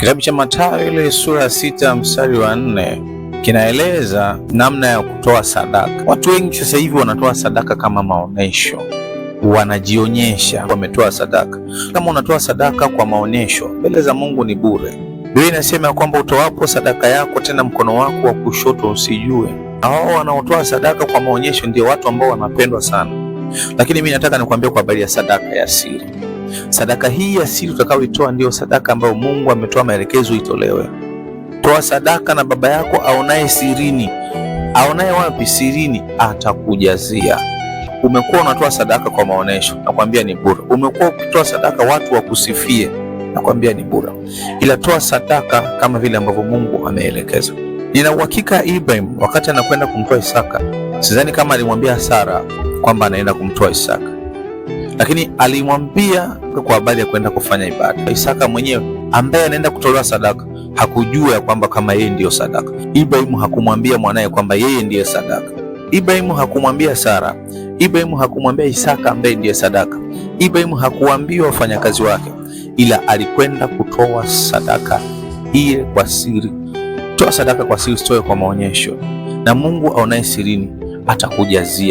Kitabu cha Mathayo ile sura ya 6 mstari wa 4 kinaeleza namna ya kutoa sadaka. Watu wengi sasa hivi wanatoa sadaka kama maonesho, wanajionyesha wametoa sadaka. Kama unatoa sadaka kwa maonesho, mbele za Mungu ni bure. Biblia inasema kwamba utoapo sadaka yako, tena mkono wako wa kushoto usijue. Hao wanaotoa sadaka kwa maonyesho ndio watu ambao wanapendwa sana. Lakini mimi nataka nikwambie kwa habari ya sadaka ya siri. Sadaka hii ya siri utakayoitoa ndio sadaka ambayo Mungu ametoa maelekezo itolewe. Toa sadaka na Baba yako aonaye sirini. Aonaye wapi? Sirini, atakujazia. Umekuwa unatoa sadaka kwa maonesho, nakwambia ni bure. Umekuwa ukitoa sadaka watu wakusifie, nakwambia ni bure. Ila toa sadaka kama vile ambavyo Mungu ameelekeza. Nina uhakika Ibrahim wakati anakwenda kumtoa Isaka, sidhani kama alimwambia Sara kwamba anaenda kumtoa Isaka, lakini alimwambia kwa habari ya kwenda kufanya ibada. Isaka mwenyewe ambaye anaenda kutolewa sadaka hakujua kwamba kama yeye ndiyo sadaka. Ibrahimu hakumwambia mwanaye kwamba yeye ndiye sadaka. Ibrahimu hakumwambia Sara. Ibrahimu hakumwambia Isaka ambaye ndiye sadaka. Ibrahimu hakuambia wafanyakazi wake, ila alikwenda kutoa sadaka ile kwa siri. Toa sadaka kwa siri, usitoe kwa maonyesho, na Mungu aonaye sirini atakujazia.